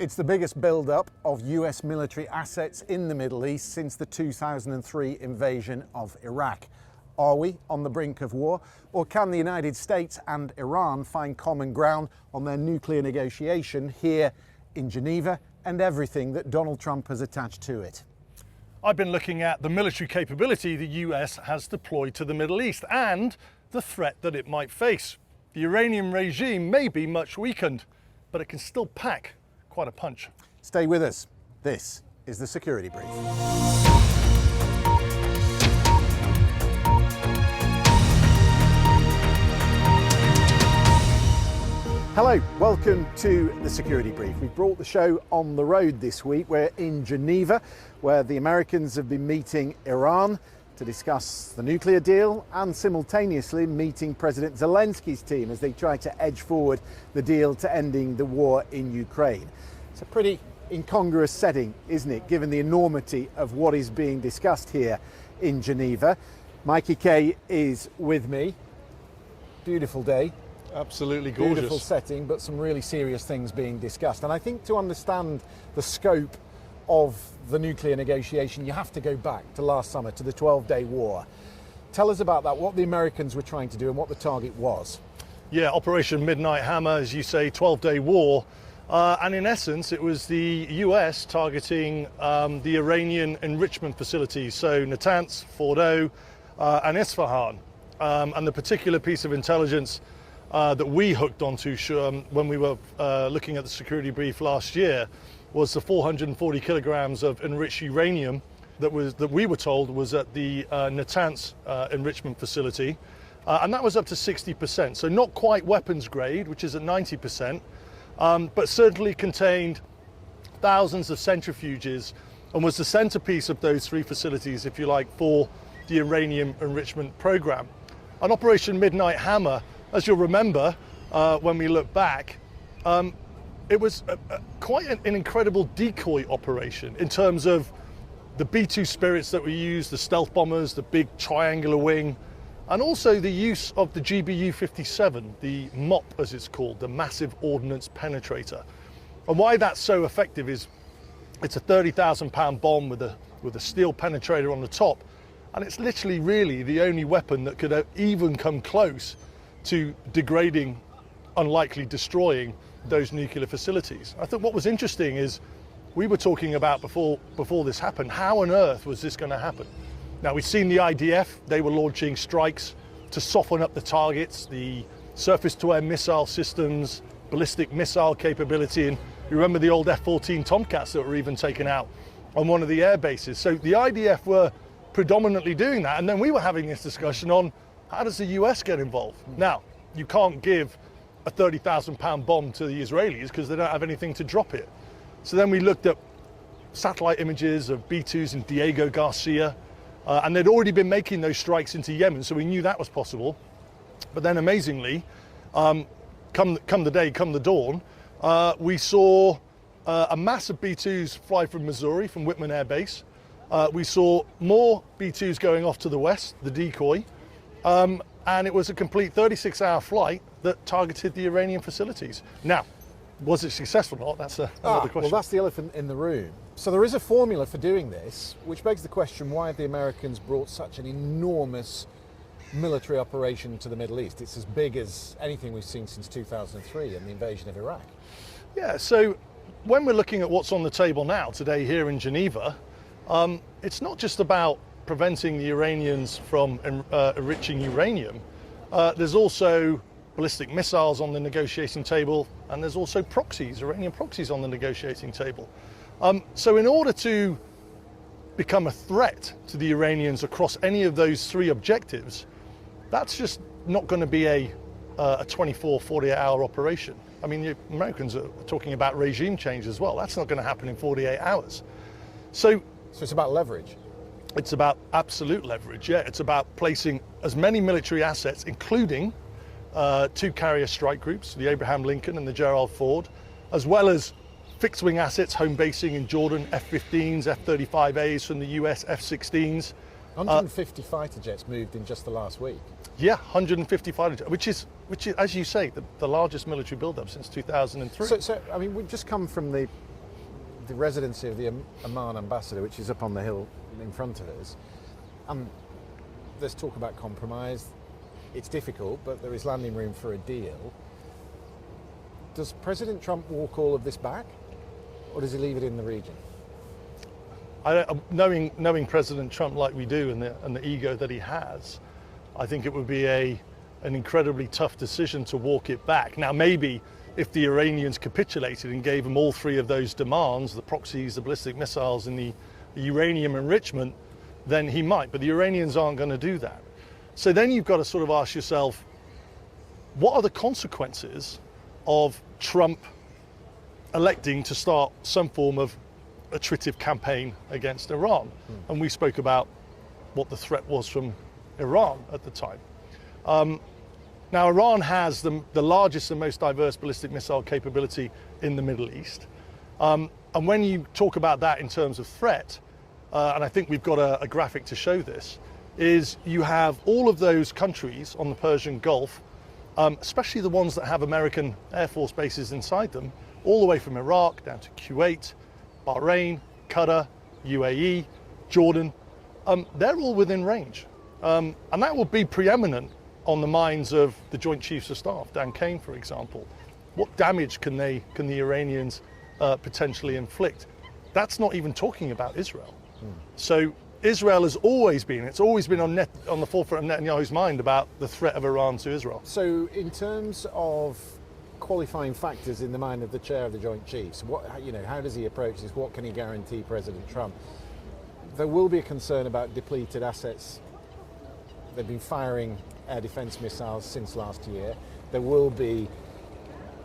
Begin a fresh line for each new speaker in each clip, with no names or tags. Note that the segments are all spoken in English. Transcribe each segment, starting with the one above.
It's the biggest build-up of US military assets in the Middle East since the 2003 invasion of Iraq. Are we on the brink of war, or can the United States and Iran find common ground on their nuclear negotiation here in Geneva and everything that Donald Trump has attached to it?
I've been looking at the military capability the US has deployed to the Middle East and the threat that it might face. The Iranian regime may be much weakened, but it can still pack quite a punch.
Stay with us. This is the Security Brief. Hello, welcome to the Security Brief. We've brought the show on the road this week. We're in Geneva, where the Americans have been meeting Iran to discuss the nuclear deal and simultaneously meeting President Zelensky's team as they try to edge forward the deal to ending the war in Ukraine. It's a pretty incongruous setting, isn't it, given the enormity of what is being discussed here in Geneva. Mikey Kay is with me. Beautiful day.
Absolutely gorgeous.
Beautiful setting, but some really serious things being discussed. And I think to understand the scope of the nuclear negotiation, you have to go back to last summer, to the 12-day war. Tell us about that, what the Americans were trying to do and what the target was.
Yeah, Operation Midnight Hammer, as you say, 12-day war. And in essence, it was the US targeting the Iranian enrichment facilities, so Natanz, Fordo, and Isfahan. And the particular piece of intelligence that we hooked onto when we were looking at the security brief last year was the 440 kilograms of enriched uranium that we were told was at the Natanz enrichment facility, and that was up to 60%. So not quite weapons grade, which is at 90%, but certainly contained thousands of centrifuges and was the centerpiece of those three facilities, if you like, for the Iranian enrichment program. On Operation Midnight Hammer, as you'll remember, when we look back, it was quite an incredible decoy operation in terms of the B-2 Spirits that were used, the stealth bombers, the big triangular wing, and also the use of the GBU-57, the MOP as it's called, the Massive Ordnance Penetrator. And why that's so effective is it's a 30,000-pound bomb with a steel penetrator on the top, and it's literally really the only weapon that could even come close to degrading, unlikely destroying those nuclear facilities. I think what was interesting is we were talking about before this happened, how on earth was this going to happen? Now, we've seen the IDF, they were launching strikes to soften up the targets, the surface-to-air missile systems, ballistic missile capability, and you remember the old F-14 Tomcats that were even taken out on one of the air bases. So the IDF were predominantly doing that, and then we were having this discussion on how does the US get involved? Now, you can't give a 30,000-pound bomb to the Israelis because they don't have anything to drop it. So then we looked at satellite images of B-2s in Diego Garcia, and they'd already been making those strikes into Yemen, so we knew that was possible. But then amazingly, come the dawn, we saw a mass of B-2s fly from Missouri, from Whitman Air Base. We saw more B-2s going off to the west, the decoy, and it was a complete 36-hour flight that targeted the Iranian facilities. Now, was it successful or not? That's another question.
Well, that's the elephant in the room. So there is a formula for doing this, which begs the question, why have the Americans brought such an enormous military operation to the Middle East? It's as big as anything we've seen since 2003 and the invasion of Iraq.
Yeah, so when we're looking at what's on the table now, today here in Geneva, it's not just about preventing the Iranians from enriching uranium. There's also ballistic missiles on the negotiating table, and there's also proxies, Iranian proxies on the negotiating table. So in order to become a threat to the Iranians across any of those three objectives, that's just not going to be a 24, 48-hour operation. I mean, the Americans are talking about regime change as well. That's not going to happen in 48 hours. So
it's about leverage.
It's about absolute leverage, yeah. It's about placing as many military assets, including two carrier strike groups, the Abraham Lincoln and the Gerald Ford, as well as fixed-wing assets, home basing in Jordan, F-15s, F-35As from the US, F-16s.
150 fighter jets moved in just the last week.
Yeah, 150 fighter jets, which is, as you say, the largest military build-up since 2003.
So, I mean, we've just come from the the residency of the Amman ambassador, which is up on the hill in front of us, and there's talk about compromise. It's difficult, but there is landing room for a deal. Does President Trump walk all of this back, or does he leave it in the region?
Knowing President Trump like we do, and the ego that he has, I think it would be an incredibly tough decision to walk it back. Now, maybe if the Iranians capitulated and gave him all three of those demands, the proxies, the ballistic missiles, and the uranium enrichment, then he might. But the Iranians aren't going to do that. So then you've got to sort of ask yourself, what are the consequences of Trump electing to start some form of attritive campaign against Iran? And we spoke about what the threat was from Iran at the time. Now, Iran has the largest and most diverse ballistic missile capability in the Middle East. And when you talk about that in terms of threat, and I think we've got a graphic to show this, is you have all of those countries on the Persian Gulf, especially the ones that have American Air Force bases inside them, all the way from Iraq down to Kuwait, Bahrain, Qatar, UAE, Jordan. They're all within range. And that will be preeminent on the minds of the Joint Chiefs of Staff, Dan Kane, for example. What damage can the Iranians potentially inflict? That's not even talking about Israel. So Israel has always been, it's always been on the forefront of Netanyahu's mind about the threat of Iran to Israel.
So in terms of qualifying factors in the mind of the chair of the Joint Chiefs, how does he approach this? What can he guarantee President Trump? There will be a concern about depleted assets. They've been firing air defence missiles since last year. There will be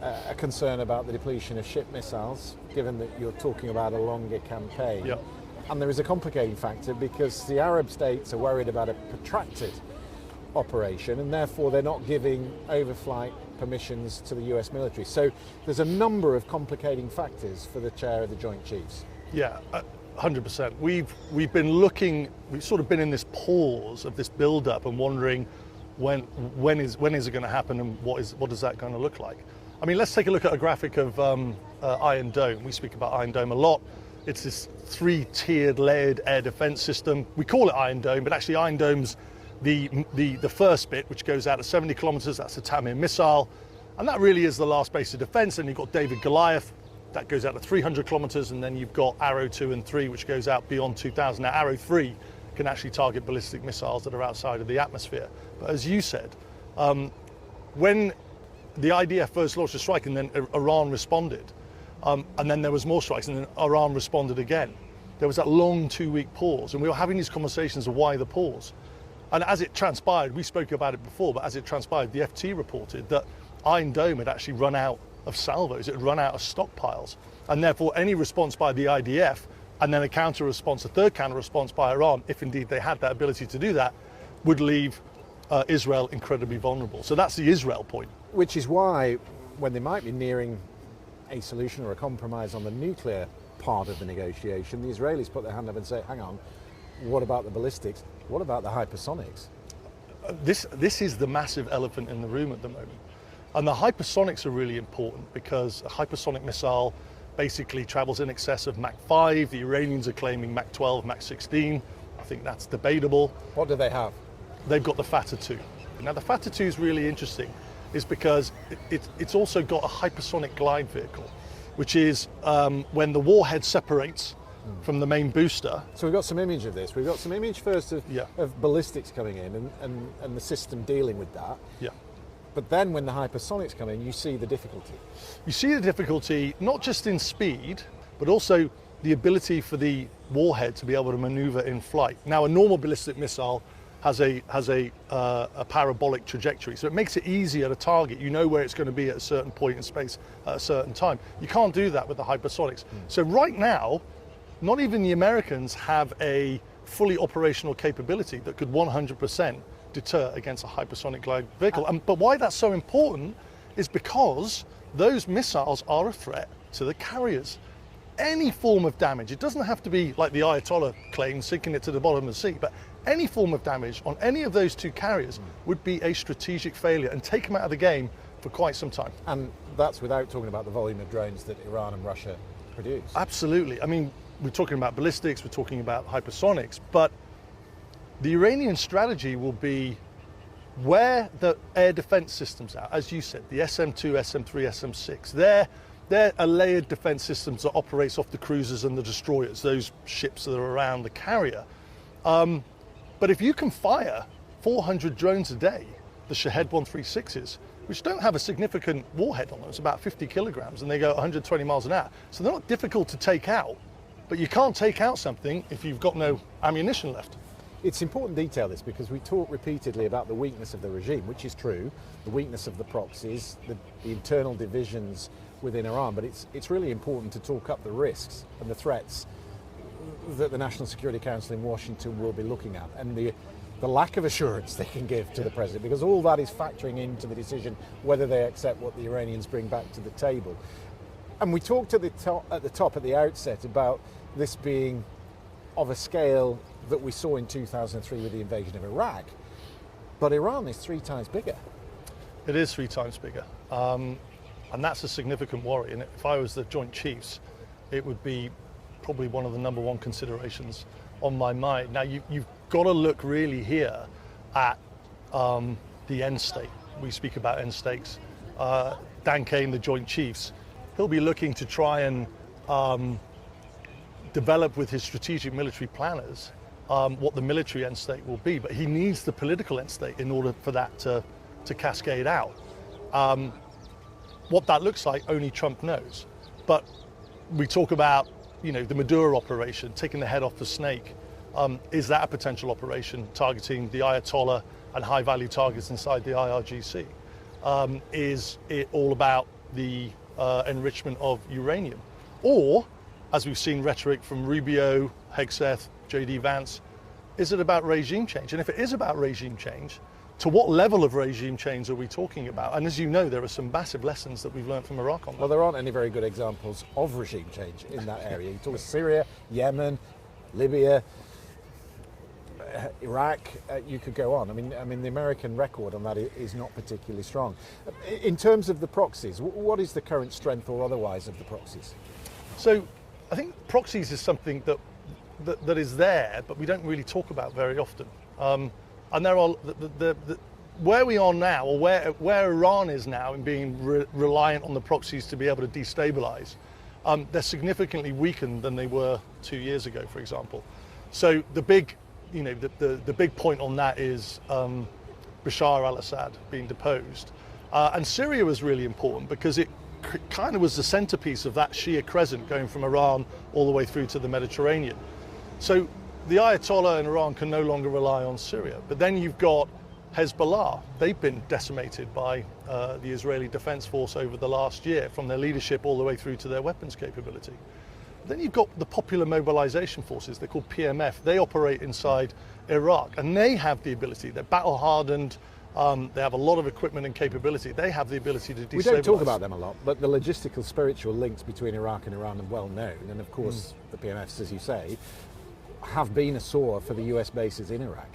a concern about the depletion of ship missiles, given that you're talking about a longer campaign.
Yep.
And there is a complicating factor because the Arab states are worried about a protracted operation, and therefore they're not giving overflight permissions to the US military. So there's a number of complicating factors for the chair of the Joint Chiefs.
Yeah, 100%. We've been looking, we've sort of been in this pause of this build-up and wondering when is it going to happen, and what is that going to look like? I mean, let's take a look at a graphic of Iron Dome. We speak about Iron Dome a lot. It's this three-tiered layered air defense system. We call it Iron Dome, but actually Iron Dome's the first bit, which goes out at 70 kilometers. That's the Tamir missile, and that really is the last base of defense. And you've got David Goliath, that goes out to 300 kilometers, and then you've got Arrow 2 and 3, which goes out beyond 2,000. Now, Arrow 3 can actually target ballistic missiles that are outside of the atmosphere. But as you said, when the IDF first launched a strike and then Iran responded, and then there was more strikes, and then Iran responded again. There was that long 2-week pause, and we were having these conversations of why the pause. And as it transpired, we spoke about it before, but as it transpired, the FT reported that Iron Dome had actually run out of salvos, it had run out of stockpiles, and therefore any response by the IDF, and then a counter-response, a third counter-response by Iran, if indeed they had that ability to do that, would leave Israel incredibly vulnerable. So that's the Israel point.
Which is why, when they might be nearing a solution or a compromise on the nuclear part of the negotiation, the Israelis put their hand up and say, hang on, what about the ballistics? What about the hypersonics?
This is the massive elephant in the room at the moment. And the hypersonics are really important because a hypersonic missile basically travels in excess of Mach 5. The Iranians are claiming Mach 12, Mach 16. I think that's debatable.
What do they have?
They've got the Fatah 2. Now the Fatah 2 is really interesting, is because it's also got a hypersonic glide vehicle, which is when the warhead separates from the main booster.
So we've got some image of this. We've got some image first of ballistics coming in and the system dealing with that.
Yeah.
But then when the hypersonics come in, you see the difficulty.
You see the difficulty not just in speed, but also the ability for the warhead to be able to maneuver in flight. Now, a normal ballistic missile has a parabolic trajectory, so it makes it easier to target. You know where it's going to be at a certain point in space at a certain time. You can't do that with the hypersonics. So right now, not even the Americans have a fully operational capability that could 100% deter against a hypersonic glide vehicle. But why that's so important is because those missiles are a threat to the carriers. Any form of damage, it doesn't have to be like the Ayatollah claims, sinking it to the bottom of the sea, but any form of damage on any of those two carriers would be a strategic failure and take them out of the game for quite some time.
And that's without talking about the volume of drones that Iran and Russia produce.
Absolutely. I mean, we're talking about ballistics, we're talking about hypersonics, but the Iranian strategy will be where the air defense systems are, as you said, the SM-2, SM-3, SM-6, they're a layered defense systems that operates off the cruisers and the destroyers, those ships that are around the carrier. But if you can fire 400 drones a day, the Shahed 136s, which don't have a significant warhead on them, it's about 50 kilograms, and they go 120 miles an hour. So they're not difficult to take out, but you can't take out something if you've got no ammunition left.
It's important detail this, because we talk repeatedly about the weakness of the regime, which is true, the weakness of the proxies, the internal divisions within Iran, but it's really important to talk up the risks and the threats that the National Security Council in Washington will be looking at, and the lack of assurance they can give to the president, because all that is factoring into the decision whether they accept what the Iranians bring back to the table. And we talked at the outset about this being of a scale that we saw in 2003 with the invasion of Iraq, but Iran is 3 times bigger.
It is 3 times bigger, and that's a significant worry. And if I was the Joint Chiefs, it would be probably one of the number one considerations on my mind. Now, you've got to look really here at the end state. We speak about end states. Dan Kane, the Joint Chiefs, he'll be looking to try and develop with his strategic military planners what the military end state will be, but he needs the political end state in order for that to cascade out. What that looks like, only Trump knows. But we talk about, the Maduro operation, taking the head off the snake. Is that a potential operation targeting the Ayatollah and high-value targets inside the IRGC? Is it all about the enrichment of uranium? Or, as we've seen rhetoric from Rubio, Hegseth, J.D. Vance, is it about regime change? And if it is about regime change, to what level of regime change are we talking about? And as you know, there are some massive lessons that we've learned from Iraq on that.
Well, there aren't any very good examples of regime change in that area. You talk about Syria, Yemen, Libya, Iraq, you could go on. I mean, the American record on that is not particularly strong. In terms of the proxies, what is the current strength or otherwise of the proxies?
So I think proxies is something that is there, but we don't really talk about very often. And there are where we are now, or where Iran is now in being reliant on the proxies to be able to destabilize, they're significantly weakened than they were 2 years ago, for example. So the big, the big point on that is Bashar al-Assad being deposed. And Syria was really important because it kind of was the centerpiece of that Shia crescent going from Iran all the way through to the Mediterranean. So the Ayatollah in Iran can no longer rely on Syria. But then you've got Hezbollah. They've been decimated by the Israeli Defense Force over the last year, from their leadership all the way through to their weapons capability. Then you've got the Popular Mobilization Forces, they're called PMF. They operate inside Iraq, and they have the ability, they're battle hardened, they have a lot of equipment and capability. They have the ability to destabilize.
We don't talk about them a lot, but the logistical, spiritual links between Iraq and Iran are well known. And of course, the PMFs, as you say, have been a sore for the US bases in Iraq.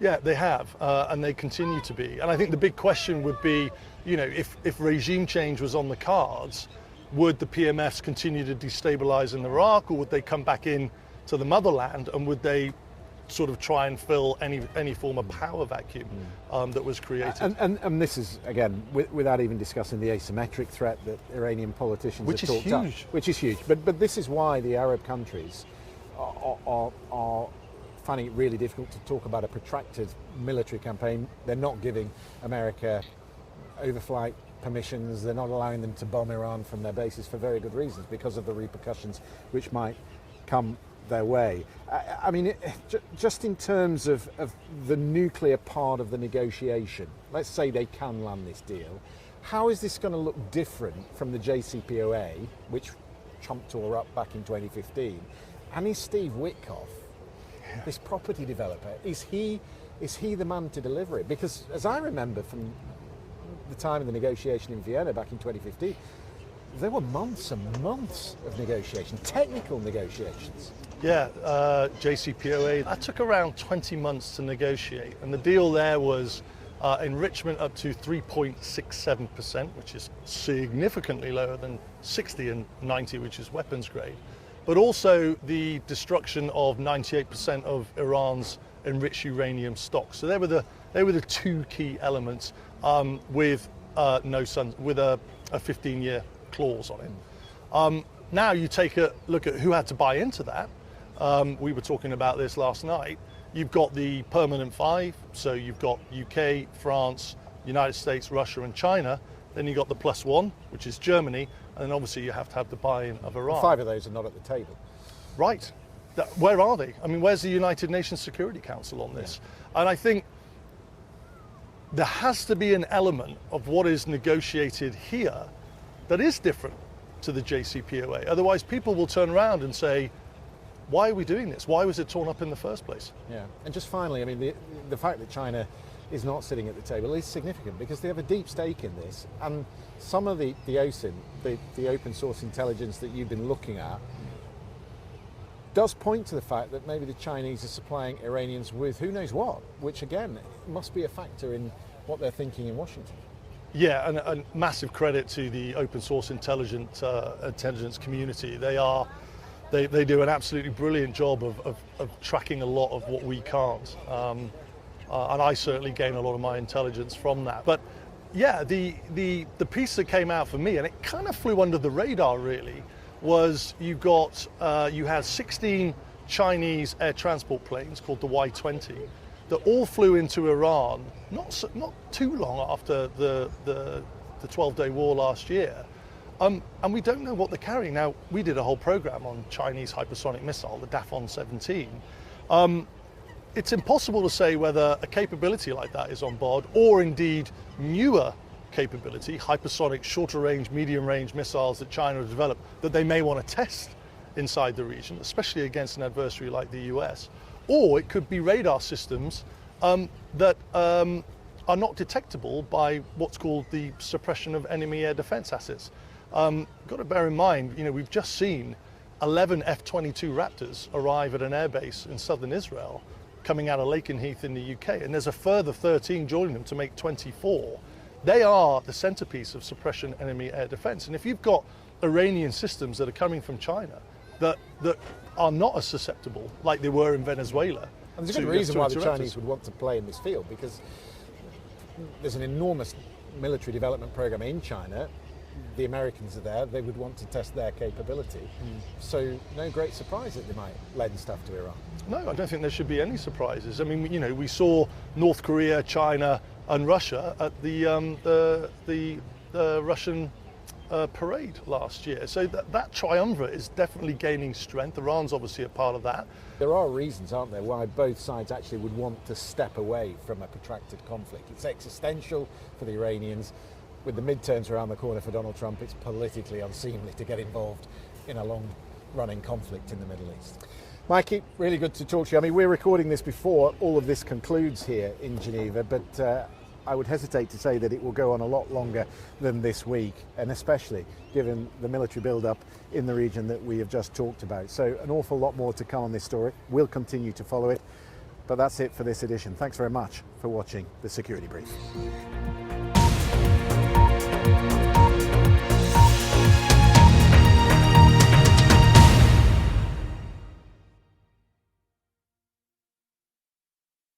Yeah, they have, and they continue to be. And I think the big question would be, if regime change was on the cards, would the PMFs continue to destabilize in Iraq, or would they come back in to the motherland, and would they sort of try and fill any form of power vacuum that was created? And
this is, again, without even discussing the asymmetric threat that Iranian politicians have talked up. Which is huge. But this is why the Arab countries are finding it really difficult to talk about a protracted military campaign. They're not giving America overflight permissions. They're not allowing them to bomb Iran from their bases for very good reasons, because of the repercussions which might come their way. I mean, just in terms of the nuclear part of the negotiation, let's say they can land this deal, how is this going to look different from the JCPOA, which Trump tore up back in 2015? And is Steve Witkoff, this property developer, is he the man to deliver it? Because as I remember from the time of the negotiation in Vienna back in 2015, there were months and months of negotiation, technical negotiations.
Yeah, JCPOA, that took around 20 months to negotiate. And the deal there was enrichment up to 3.67%, which is significantly lower than 60 and 90, which is weapons grade, but also the destruction of 98% of Iran's enriched uranium stocks. So they were the two key elements with a 15-year clause on it. Now you take a look at who had to buy into that. We were talking about this last night. You've got the permanent five, so you've got UK, France, United States, Russia and China. Then you've got the plus one, which is Germany, and then obviously you have to have the buy-in of Iran.
5 of those are not at the table.
Right. Where are they? I mean, where's the United Nations Security Council on this? Yeah. And I think there has to be an element of what is negotiated here that is different to the JCPOA. Otherwise, people will turn around and say, why are we doing this? Why was it torn up in the first place? Yeah,
and just finally, I mean, the fact that China is not sitting at the table is significant because they have a deep stake in this, and some of the OSINT, the open source intelligence that you've been looking at, does point to the fact that maybe the Chinese are supplying Iranians with who knows what, which again must be a factor in what they're thinking in Washington.
Yeah, and massive credit to the open source intelligence community. They do an absolutely brilliant job of tracking a lot of what we can't. And I certainly gain a lot of my intelligence from that. But yeah, the piece that came out for me, and it kind of flew under the radar really, was you had 16 Chinese air transport planes called the Y-20 that all flew into Iran not too long after the 12-day war last year. And we don't know what they're carrying. Now, we did a whole program on Chinese hypersonic missile, the Dafon-17. It's impossible to say whether a capability like that is on board, or indeed newer capability, hypersonic, shorter range, medium range missiles that China has developed that they may want to test inside the region, especially against an adversary like the US. Or it could be radar systems that are not detectable by what's called the suppression of enemy air defense assets. Got to bear in mind, we've just seen 11 F-22 Raptors arrive at an airbase in southern Israel, coming out of Lakenheath in the UK, and there's a further 13 joining them to make 24. They are the centerpiece of suppression enemy air defense. And if you've got Iranian systems that are coming from China that are not as susceptible like they were in Venezuela.
And there's a good reason why the Chinese would want to play in this field, because there's an enormous military development program in China. The Americans are there, they would want to test their capability. So no great surprise that they might lend stuff to Iran.
No, I don't think there should be any surprises. I mean, we saw North Korea, China and Russia at the Russian parade last year. So that triumvirate is definitely gaining strength. Iran's obviously a part of that.
There are reasons, aren't there, why both sides actually would want to step away from a protracted conflict. It's existential for the Iranians. With the midterms around the corner for Donald Trump, it's politically unseemly to get involved in a long-running conflict in the Middle East. Mikey, really good to talk to you. I mean, we're recording this before all of this concludes here in Geneva, but I would hesitate to say that it will go on a lot longer than this week, and especially given the military build-up in the region that we have just talked about. So an awful lot more to come on this story. We'll continue to follow it, but that's it for this edition. Thanks very much for watching The Security Brief.